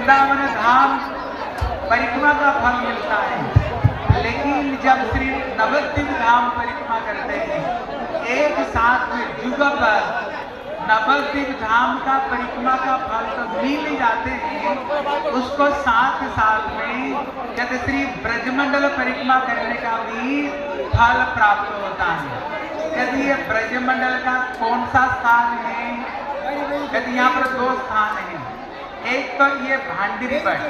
वृंदावन धाम परिक्रमा का फल मिलता है, लेकिन जब श्री नवद्वीप धाम परिक्रमा करते हैं एक साथ में युग पर नवद्वीप धाम का परिक्रमा का फल तो मिल ही जाते हैं, उसको साथ साथ में कहते श्री ब्रजमंडल परिक्रमा करने का भी फल प्राप्त होता है। कहते ये ब्रजमंडल का कौन सा स्थान है? कहते यहाँ पर दो स्थान हैं। एक तो ये भांडिरी बट,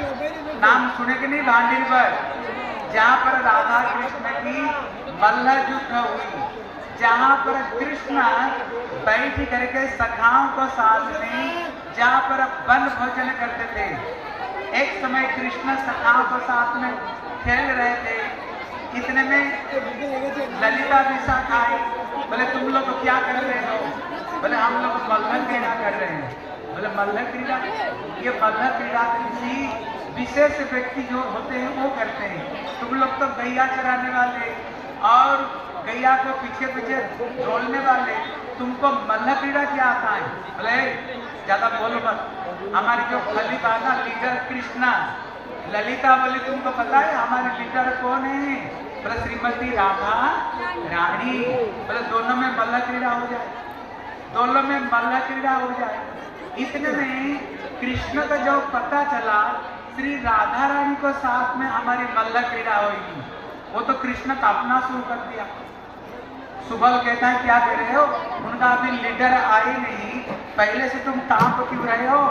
नाम सुने कि नहीं भांडिरी बट, जहाँ पर राधा कृष्ण की मल्ल युद्ध हुई, जहाँ पर कृष्ण बैठ करके सखाओं को साथ में जहाँ पर वन भोजन करते थे। एक समय कृष्ण सखाओं को साथ में खेल रहे थे, इतने में ललिता भी साथ आई। बोले तुम लोग क्या कर रहे हो? बोले हम लोग मल्ल क्रीड़ा कर रहे हैं। बोले मल्ल क्रीड़ा? ये मल्ल क्रीड़ा किसी विशेष व्यक्ति जो होते हैं वो करते हैं, तुम लोग तो गैया चराने वाले और गैया को पीछे पीछे दौड़ने वाले, तुमको मल्ल क्रीड़ा क्या आता है? बोले ज्यादा बोलो मत, हमारी जो खलीफा ना लीडर कृष्णा, ललिता बोली तुमको पता है हमारे लीडर कौन है? बोले श्रीमती राधा रानी। बोले दोनों में मल्ल क्रीड़ा हो जाए, दोनों में मल्ल क्रीड़ा हो जाए। इतने में कृष्ण का जो पता चला श्री राधा रानी को साथ में हमारी मल्ल क्रीड़ा होगी, वो तो कृष्ण का अपना शुरू कर दिया। सुबह कहता है क्या कर रहे हो? उनका अभी लीडर आए नहीं, पहले से तुम काम पर क्यों रहे हो?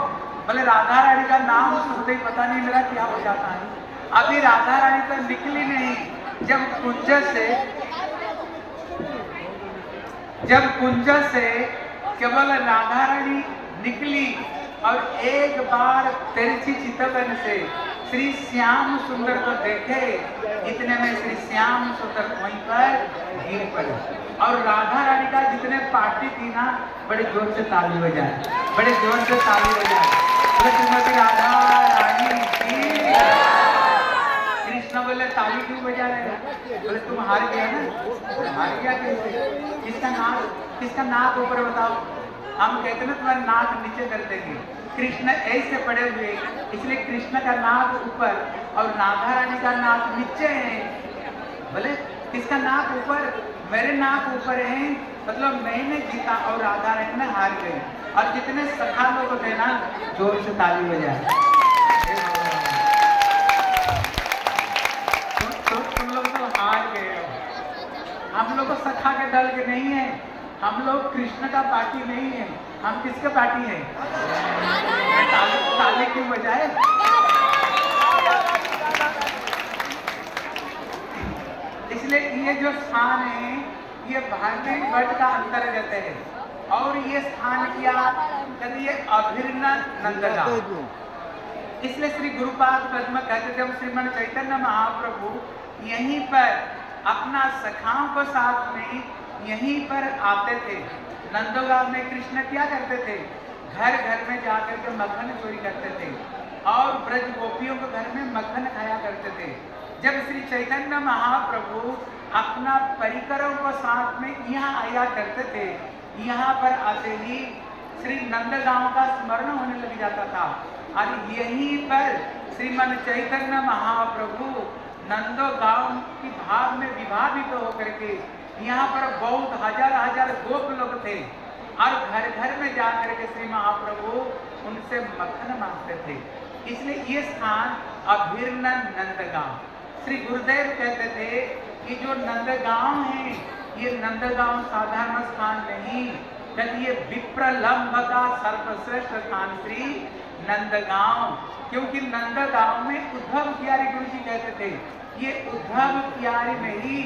बोले राधा रानी का नाम सुनते ही पता नहीं मेरा क्या हो जाता है। अभी राधा रानी तो निकली नहीं, जब कुंज से केवल राधा रानी निकली और एक बार तिरछी चितवन से श्री श्याम सुंदर को देखे, इतने में श्री श्याम सुंदर वहीं पर गिर पड़े और राधा रानी का जितने पार्टी थी ना, बड़े जोर से ताली बजाए, बड़े जोर से ताली बजाए। श्रीमती राधा रानी की। कृष्ण बोले ताली क्यों बजा रहे हैं? बोले तुम हार गया ना। हार गया कैसे? किसका नाक ऊपर बताओ? हम कहते ना तुम्हारे नाक नीचे कर देंगे। कृष्ण ऐसे पड़े हुए, इसलिए कृष्ण का नाक ऊपर और राधा रानी का नाक नीचे है। बोले किसका नाक ऊपर? मेरे नाक ऊपर है, मतलब मैंने जीता और राधा रानी ने हार गई। और जितने सखा लोग थे ना, जोर से ताली बजाए। तुम लोग तो हार गए हो। हम लोग सखा के दल के नहीं है, हम लोग कृष्ण का पार्टी नहीं है। हम किसके पार्टी है? ताली क्यों बजाए? इसलिए ये जो स्थान है ये भांडिरी बट का अंतर्गत है और ये स्थान क्या कहते? ये अभिन्न नंदगांव। इसलिए श्री गुरुपाद पद्म कहते जब श्रीमन चैतन्य महाप्रभु यहीं पर अपना सखाओं को साथ में यहीं पर आते थे। नंदगांव में कृष्ण क्या करते थे? घर घर में जाकर के मक्खन चोरी करते थे और ब्रज गोपियों के घर में मक्खन खाया करते थे। जब श्री चैतन्य महाप्रभु अपना परिकरों को साथ में यहाँ आया करते थे, यहाँ पर आते ही श्री नंदगांव का स्मरण होने लग जाता था और यहीं पर श्रीमन चैतन्य महाप्रभु नंदगांव की भाव में विभावित होकर के यहाँ पर बहुत हजार हजार गोप लोग थे और घर घर में जाकर के श्री महाप्रभु उनसे मक्खन मांगते थे। इसलिए ये स्थान अभिन्न नंदगांव। श्री गुरुदेव कहते थे कि जो नंदगांव है ये नंदगांव साधारण स्थान नहीं, कहते ये विप्रलंब का सर्वश्रेष्ठ स्थान श्री नंदगांव। क्योंकि नंदगांव में उद्धव बिहारी गुरु जी कहते थे, ये उद्धव बिहारी में ही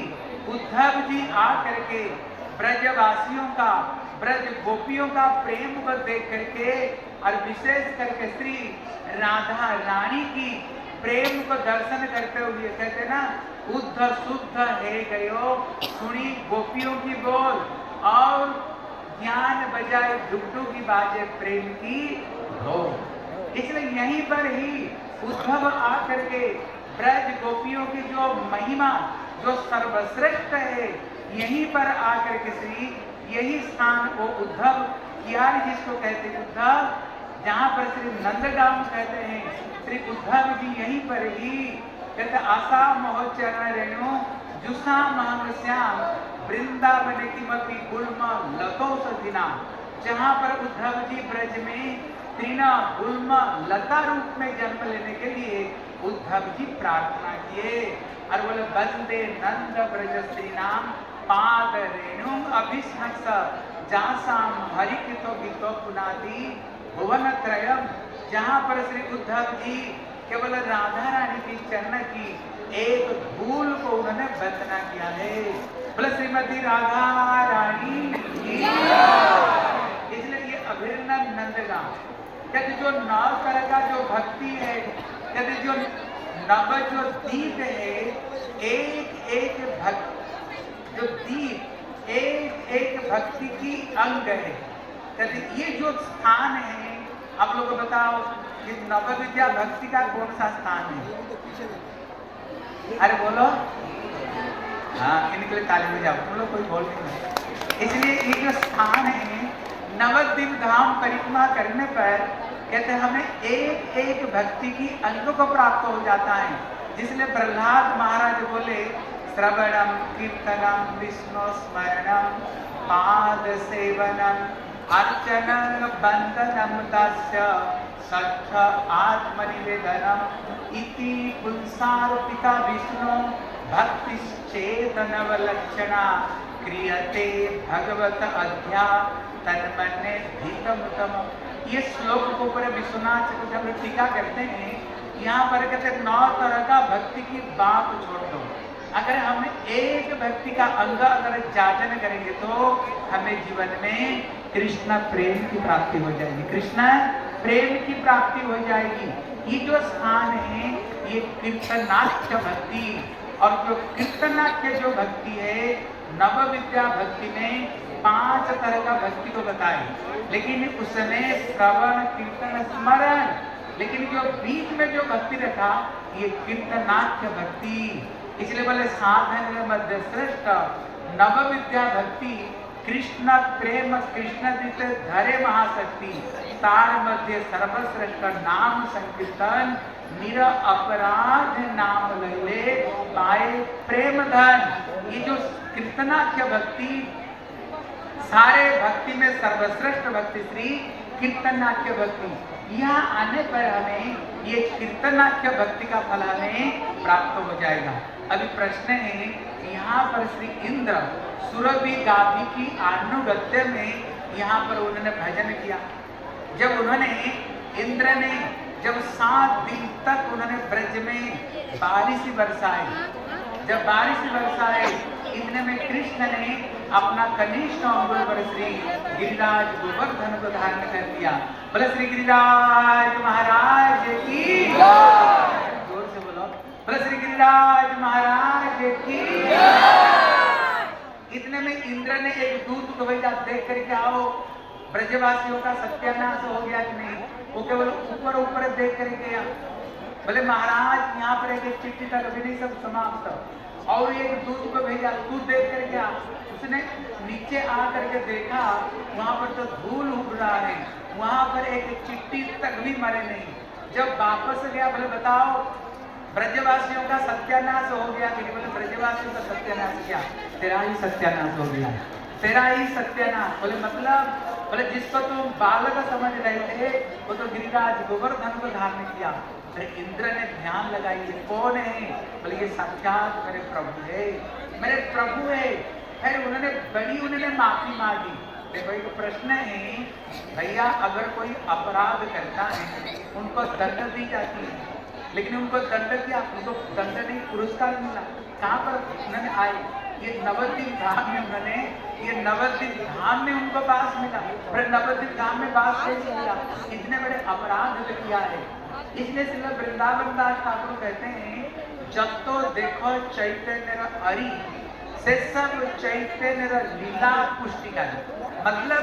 उद्धव जी आकर के ब्रजवासियों का, ब्रज गोपियों का प्रेम को देख करके और विशेष करके श्री राधा रानी की प्रेम को दर्शन करते हुए कहते ना, उद्ध शुद्ध है गयो सुनी गोपियों की बोल और ज्ञान बजाए डुगडू की बाजे प्रेम की ढोल। इसलिए यहीं पर ही उद्धव आकर के ब्रज गोपियों की जो महिमा जो सर्वश्रेष्ठ है, यहीं पर आकर के श्री यही स्थान वो उद्धव कियारी जिसको कहते उद्धव जहाँ पर श्री नंदगांव कहते हैं, श्री उद्धव जी यहीं पर ही कहते आशा महोचरण रेणु जुसा मांग श्याम वृंदावन किमपि गुल्म लतो सधिना। जहाँ पर उद्धव जी ब्रज में तृणा गुल्म लता रूप में जन्म लेने के लिए उद्धव जी प्रार्थना किए और बोले वंदे नंद ब्रज श्री नाम पाद रेणु अभिष्णस जासाम हरिकितो गीतो पुनादि भुवन त्रयम। जहाँ पर श्री उद्धव जी केवल राधा रानी की चरण की एक धूल को उन्होंने वंदना किया है। बोले श्रीमती राधा रानी की। इसलिए ये अभिन्न नंदगांव कहते जो नौ तरह का जो भक्ति है, कहते जो नव जो दीप है, एक एक भक्ति जो दीप एक एक भक्ति की अंग है। कहते ये जो स्थान है, आप लोग को बताओ कि नव विद्या भक्ति का कौन सा स्थान है? अरे बोलो। हाँ, इनके लिए ताली बजाओ, तुम लोग कोई बोल नहीं। इसलिए ये जो स्थान है, नवद्वीप धाम परिक्रमा करने पर कहते हमें एक एक भक्ति की अंग को प्राप्त हो जाता है। जिसलिए प्रहलाद महाराज बोले श्रवणम कीर्तनम विष्णु स्मरणम पाद सेवनम अर्चनम बंदनम तस्य सच्च आत्मनिवेदनम इति पुंसारोपिता विष्णु भक्ति चेतनवलक्षणा क्रियते भगवत अध्या तन्मन्ये भीतमुतम। ये श्लोक को ऊपर विश्वनाथ को जब टीका करते हैं, यहाँ पर कहते 9 तरह का भक्ति की बात छोड़ दो। अगर हम एक भक्ति का अंग अगर जाचन करेंगे तो हमें जीवन में कृष्ण प्रेम की प्राप्ति हो जाएगी, कृष्ण प्रेम की प्राप्ति हो जाएगी। ये जो स्थान है ये कीर्तनाट्य भक्ति, और जो कीर्तनाट्य जो भक्ति है नव विद्या भक्ति में 5 तरह का भक्ति को बताए, लेकिन उसमें श्रवण कीर्तन स्मरण, लेकिन जो बीच में जो भक्ति रखा ये कीर्तनाट्य भक्ति। इसलिए बोले साधन मध्य श्रेष्ठ नव विद्या भक्ति कृष्ण प्रेम कृष्ण दित धरे महाशक्ति तार मध्य सर्वश्रेष्ठ नाम संकीर्तन निर अपराध नाम लहले पाए प्रेम धन। ये जो कीर्तनाख्य भक्ति सारे भक्ति में सर्वश्रेष्ठ भक्ति श्री कीर्तनाख्य भक्ति, यहाँ आने पर हमें ये कीर्तनाख्य भक्ति का फल हमें प्राप्त हो जाएगा। अभी प्रश्न है, यहाँ पर श्री इंद्र सुरभि गाभि की अनुगत्य में यहाँ पर उन्होंने भजन किया। जब उन्होंने इंद्र ने जब 7 दिन तक उन्होंने ब्रज में बारिश बरसाई, जब बारिश बरसाए इतने में कृष्ण ने अपना कनिष्ठ अंगुल पर श्री गिरिराज गोवर्धन को धारण कर दिया। बोले श्री गिरिराज महाराज की, जोर से बोलो, बोले श्री गिरिराज महाराज की। इतने में इंद्र ने एक दूत को भेजा, देख करके आओ ब्रजवासियों का सत्यानाश हो गया कि नहीं। वो केवल ऊपर ऊपर देख कर गया। बोले महाराज यहाँ पर एक चिट्ठी तक अभी नहीं, सब समाप्त। और एक दूत को भेजा, दूत देख कर गया। उसने नीचे आ करके देखा, वहां पर तो धूल उड़ रहा है, वहां पर एक चिट्ठी तक भी मरे नहीं। जब वापस गया, बोले बताओ ब्रजवासियों का सत्यानाश हो गया कि नहीं। बोले ब्रजवासियों का सत्यानाश किया, तेरा ही सत्यानाश हो गया, तेरा ही सत्यानाश। बोले मतलब, बोले जिसको तुम बालक समझ रहे थे वो तो गिरिराज गोवर्धन को धारण किया। फिर इंद्र ने ध्यान लगाई, ये कौन है? बोले ये साक्षात मेरे प्रभु है, मेरे प्रभु है। फिर उन्होंने माफी मांगी। देखो एक प्रश्न है भैया, अगर कोई अपराध करता है उनको दंड दी जाती है, लेकिन उनको दंड किया, उनको दंड नहीं पुरस्कार मिला। कहाँ पर उन्होंने आए? ये नवद्वीप धाम में उन्होंने, ये नवद्वीप धाम में उनको बास मिला। फिर नवद्वीप धाम में बास कैसे मिला? इतने बड़े अपराध किया है। इसलिए श्रील वृंदावन दास ठाकुर कहते हैं, जब तो देखो चैतन्य अरि से सब चैतन्य लीला पुष्टि का, मतलब